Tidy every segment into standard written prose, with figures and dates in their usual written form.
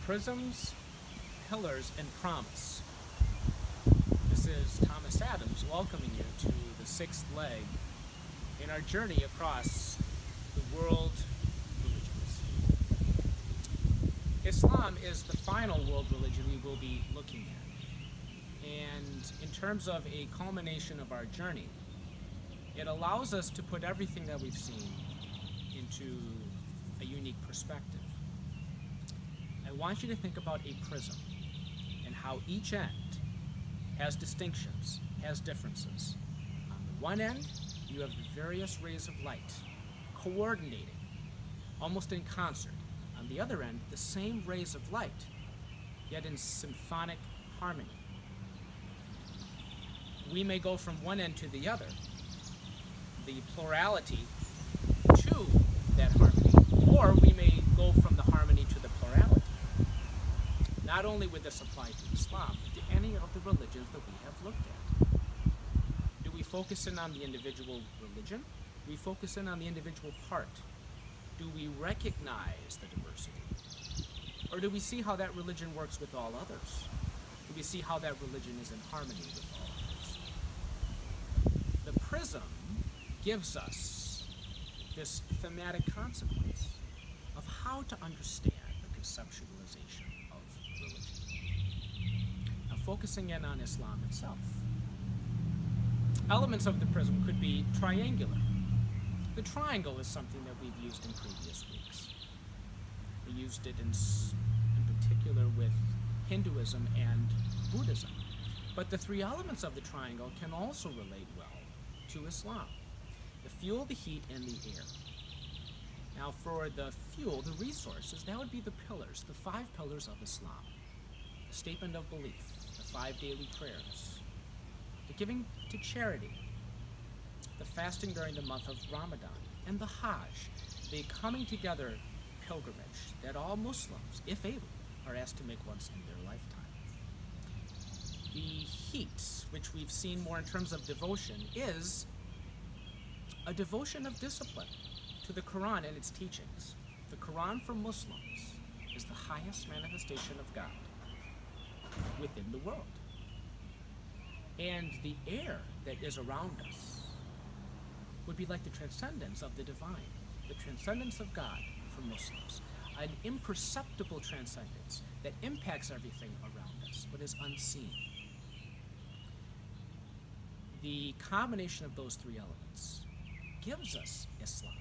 Prisms, Pillars, and Promise. This is Thomas Adams welcoming you to the sixth leg in our journey across the world religions. Islam is the final world religion we will be looking at. And in terms of a culmination of our journey, it allows us to put everything that we've seen into a unique perspective. I want you to think about a prism and how each end has distinctions, has differences. On the one end, you have the various rays of light coordinating, almost in concert. On the other end, the same rays of light, yet in symphonic harmony. We may go from one end to the other, the plurality to that harmony, or we may go from the harmony to the plurality. Not only would this apply to Islam, but to any of the religions that we have looked at. Do we focus in on the individual religion? Do we focus in on the individual part? Do we recognize the diversity? Or do we see how that religion works with all others? Do we see how that religion is in harmony with all others? The prism gives us this thematic consequence of how to understand the conceptualization of religion. Now, focusing in on Islam itself. Elements of the prism could be triangular. The triangle is something that we've used in previous weeks. We used it in particular with Hinduism and Buddhism. But the three elements of the triangle can also relate well to Islam. The fuel, the heat, and the air. Now for the fuel, the resources, that would be the pillars, the 5 pillars of Islam. The statement of belief, the 5 daily prayers, the giving to charity, the fasting during the month of Ramadan, and the Hajj, the coming together pilgrimage that all Muslims, if able, are asked to make once in their lifetime. The heat, which we've seen more in terms of devotion, is a devotion of discipline to the Quran and its teachings. The Quran for Muslims is the highest manifestation of God within the world. And the air that is around us would be like the transcendence of the divine, the transcendence of God for Muslims, an imperceptible transcendence that impacts everything around us but is unseen. The combination of those 3 elements gives us Islam,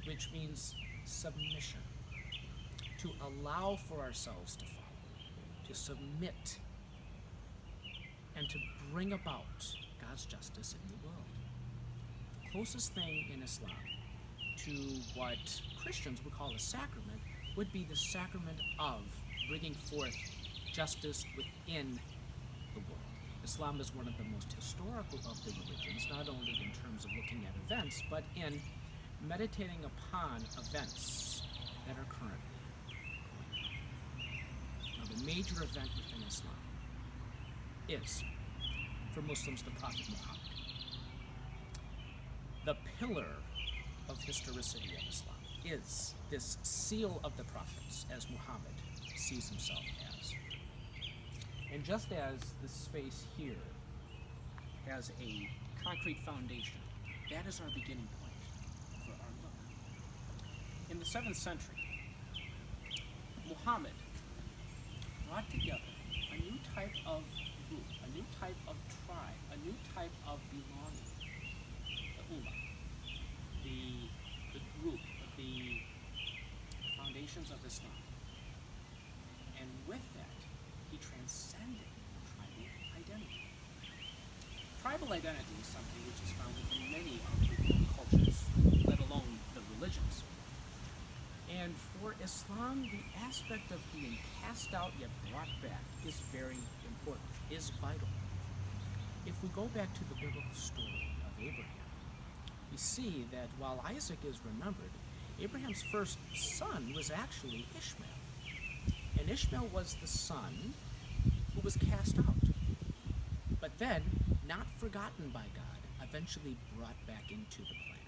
which means submission, to allow for ourselves to follow, to submit, and to bring about God's justice in the world. The closest thing in Islam to what Christians would call a sacrament would be the sacrament of bringing forth justice within the world. Islam is one of the most historical of the religions, not only in terms of looking at events, but in meditating upon events that are currently going on. Now, the major event within Islam is, for Muslims, the Prophet Muhammad. The pillar of historicity of Islam is this seal of the prophets, as Muhammad sees himself as. And just as the space here has a concrete foundation, that is our beginning point for our look. In the 7th century, Muhammad brought together a new type of group, a new type of tribe, a new type of belonging, the Ummah, the group, the foundations of Islam. And with that, he transcended tribal identity. Tribal identity is something which is found in many of the cultures, let alone the religions. And for Islam, the aspect of being cast out yet brought back is very important, is vital. If we go back to the biblical story of Abraham, we see that while Isaac is remembered, Abraham's first son was actually Ishmael. And Ishmael was the son who was cast out, but then, not forgotten by God, eventually brought back into the plan.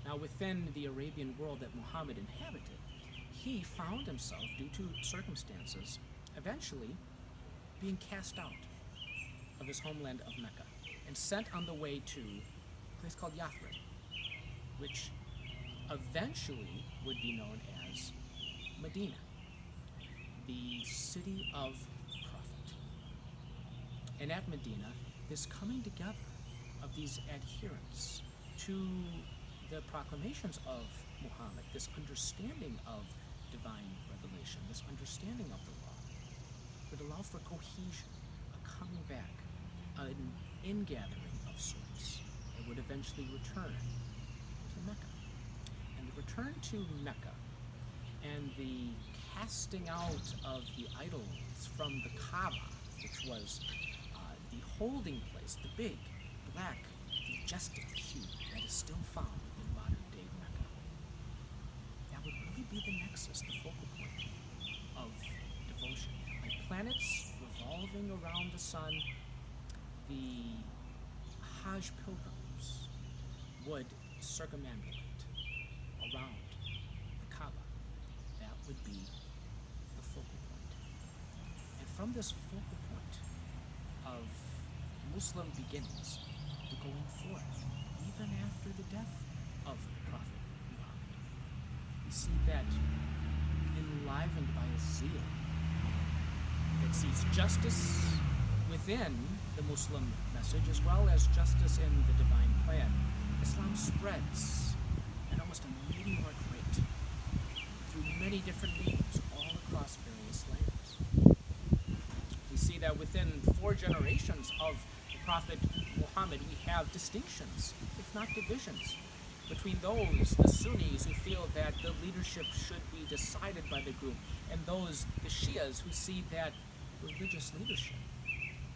Now, within the Arabian world that Muhammad inhabited, he found himself, due to circumstances, eventually being cast out of his homeland of Mecca and sent on the way to a place called Yathrib, which eventually would be known as Medina, the city of the prophet. And at Medina, this coming together of these adherents to the proclamations of Muhammad, this understanding of divine revelation, this understanding of the law, would allow for cohesion, a coming back, an ingathering of sorts that would eventually return to Mecca. And the return to Mecca and the casting out of the idols from the Kaaba, which was the holding place, the big, black, majestic cube that is still found in modern-day Mecca. That would really be the nexus, the focal point of devotion. Like planets revolving around the sun, the Hajj pilgrims would circumambulate around the Kaaba. That would be the focal point. And from this focal point of Muslim beginnings, the going forth, even after the death of the Prophet Muhammad, we see that enlivened by a zeal that sees justice within the Muslim message as well as justice in the divine plan, Islam spreads at almost a meteoric rate through many different mediums all across various lands. We see that within 4 generations of the Prophet Muhammad, we have distinctions, if not divisions, between those, the Sunnis, who feel that the leadership should be decided by the group, and those, the Shias, who see that religious leadership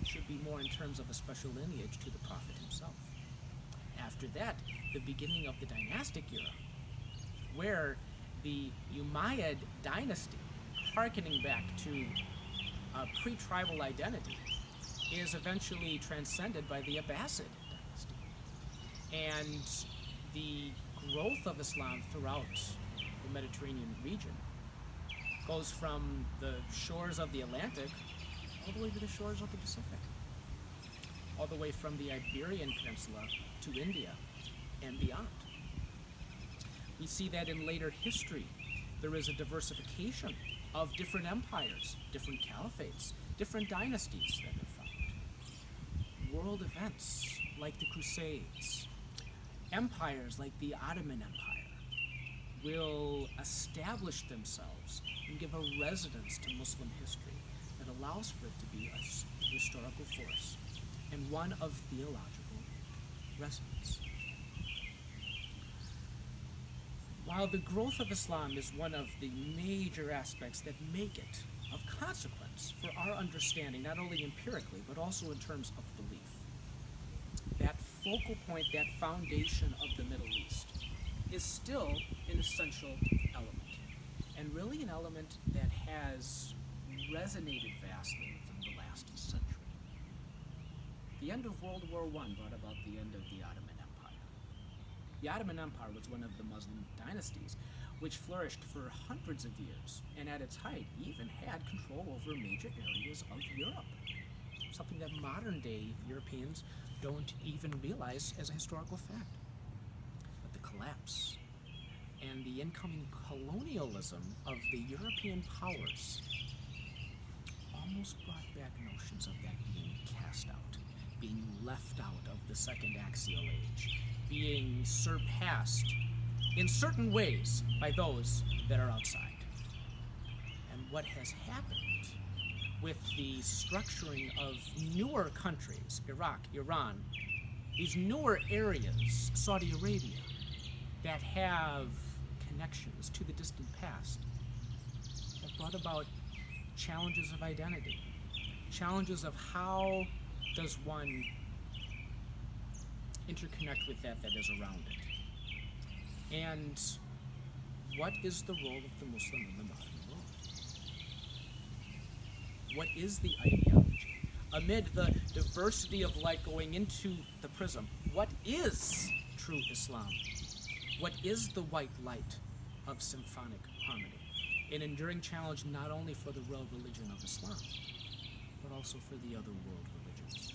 should be more in terms of a special lineage to the Prophet himself. After that, the beginning of the dynastic era, where the Umayyad dynasty, hearkening back to a pre-tribal identity, is eventually transcended by the Abbasid dynasty. And the growth of Islam throughout the Mediterranean region goes from the shores of the Atlantic all the way to the shores of the Pacific, all the way from the Iberian Peninsula to India and beyond. We see that in later history, there is a diversification of different empires, different caliphates, different dynasties that are found. World events like the Crusades, empires like the Ottoman Empire will establish themselves and give a resonance to Muslim history that allows for it to be a historical force and one of theological resonance. While the growth of Islam is one of the major aspects that make it of consequence for our understanding, not only empirically, but also in terms of belief, that focal point, that foundation of the Middle East is still an essential element, and really an element that has resonated vastly within the last century. The end of World War I brought about the end of the Ottoman Empire. The Ottoman Empire was one of the Muslim dynasties which flourished for hundreds of years, and at its height even had control over major areas of Europe, something that modern-day Europeans don't even realize as a historical fact. But the collapse and the incoming colonialism of the European powers almost brought back notions of that being cast out, being left out of the Second Axial Age, being surpassed in certain ways by those that are outside. And what has happened with the structuring of newer countries, Iraq, Iran, these newer areas, Saudi Arabia, that have connections to the distant past, have brought about challenges of identity, challenges of how does one interconnect with that is around it. And what is the role of the Muslim in the modern world? What is the ideology? Amid the diversity of light going into the prism, what is true Islam? What is the white light of symphonic harmony? an enduring challenge not only for the world religion of Islam, but also for the other world religions.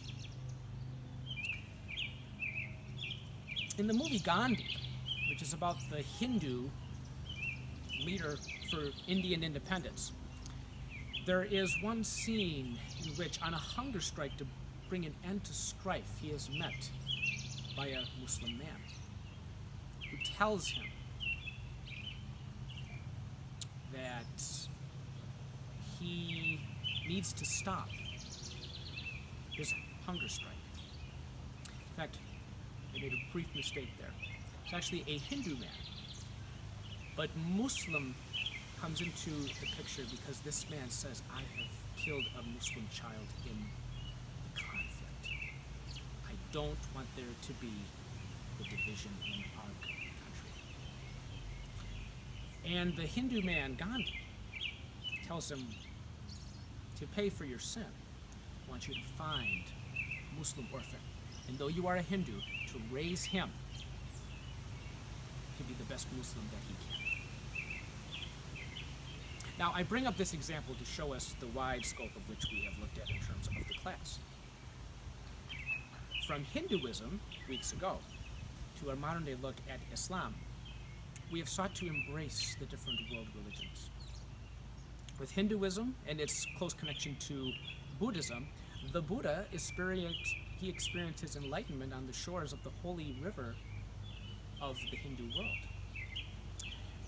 In the movie Gandhi, which is about the Hindu leader for Indian independence, there is one scene in which, on a hunger strike to bring an end to strife, he is met by a Muslim man who tells him that he needs to stop his hunger strike. In fact, I made a brief mistake there. It's actually a Hindu man, but Muslim comes into the picture because this man says, I have killed a Muslim child in the conflict. I don't want there to be the division in our country. And the Hindu man, Gandhi, tells him, to pay for your sin, I want you to find a Muslim orphan, and though you are a Hindu, to raise him to be the best Muslim that he can. Now, I bring up this example to show us the wide scope of which we have looked at in terms of the class. From Hinduism, weeks ago, to our modern-day look at Islam, we have sought to embrace the different world religions. With Hinduism and its close connection to Buddhism, the Buddha experienced his enlightenment on the shores of the holy river of the Hindu world.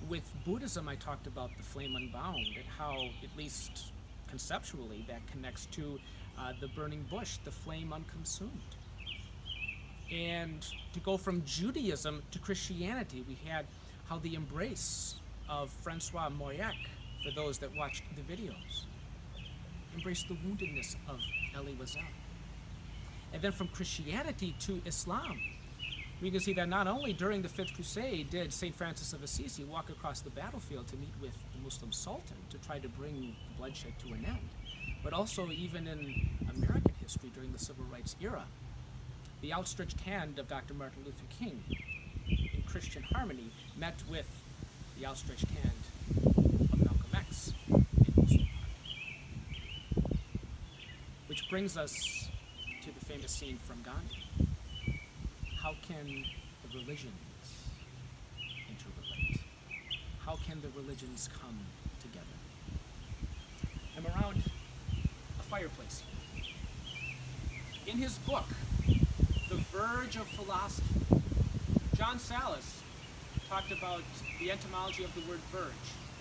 With Buddhism, I talked about the flame unbound and how, at least conceptually, that connects to the burning bush, the flame unconsumed. And to go from Judaism to Christianity, we had how the embrace of Francois Mauriac, for those that watched the videos, embraced the woundedness of Elie Wiesel. And then from Christianity to Islam, we can see that not only during the Fifth Crusade did St. Francis of Assisi walk across the battlefield to meet with the Muslim Sultan to try to bring the bloodshed to an end, but also even in American history during the Civil Rights era, the outstretched hand of Dr. Martin Luther King in Christian harmony met with the outstretched hand of Malcolm X in Muslim harmony. Which brings us to the famous scene from Gandhi. How can the religions interrelate? How can the religions come together? I'm around a fireplace. In his book, The Verge of Philosophy, John Sallis talked about the etymology of the word verge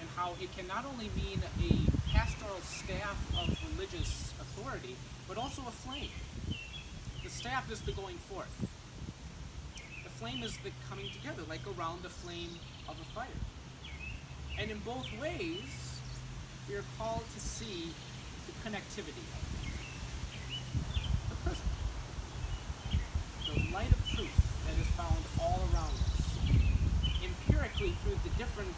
and how it can not only mean a pastoral staff of religious authority, but also a flame. The staff is the going forth. Flame is the coming together, like around the flame of a fire. And in both ways, we are called to see the connectivity of the prism, the light of truth that is found all around us, empirically through the different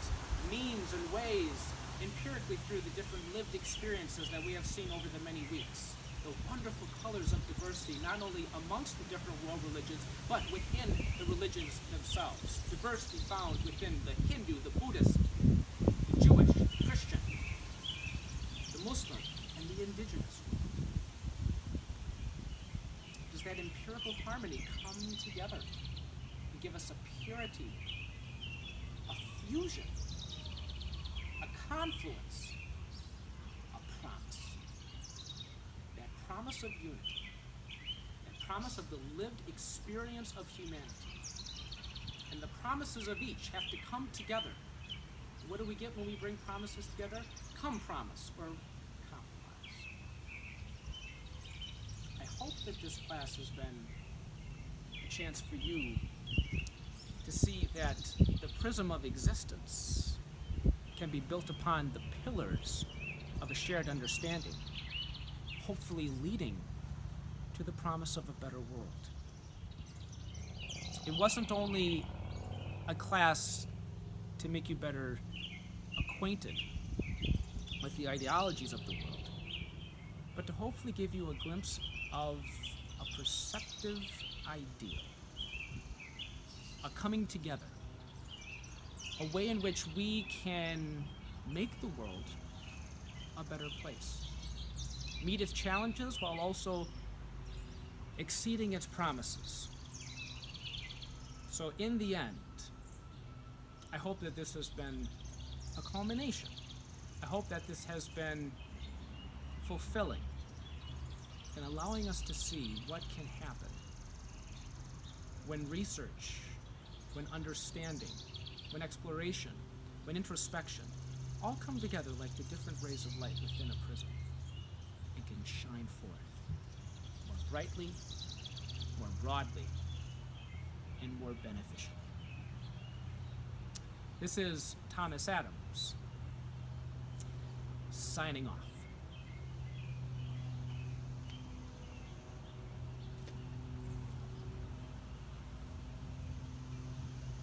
means and ways, empirically through the different lived experiences that we have seen over the many weeks. The wonderful colors of diversity, not only amongst the different world religions, but within the religions themselves. Diversity found within the Hindu, the Buddhist, the Jewish, the Christian, the Muslim, and the indigenous. Does that empirical harmony come together and give us a purity, a fusion, a confluence, promise of unity, a promise of the lived experience of humanity. And the promises of each have to come together. What do we get when we bring promises together? Come promise, or compromise. I hope that this class has been a chance for you to see that the prism of existence can be built upon the pillars of a shared understanding, hopefully leading to the promise of a better world. It wasn't only a class to make you better acquainted with the ideologies of the world, but to hopefully give you a glimpse of a perceptive ideal, a coming together, a way in which we can make the world a better place, meet its challenges while also exceeding its promises. So, in the end, I hope that this has been a culmination. I hope that this has been fulfilling and allowing us to see what can happen when research, when understanding, when exploration, when introspection all come together like the different rays of light within a prism and can shine forth more brightly, more broadly, and more beneficially. This is Thomas Adams, signing off.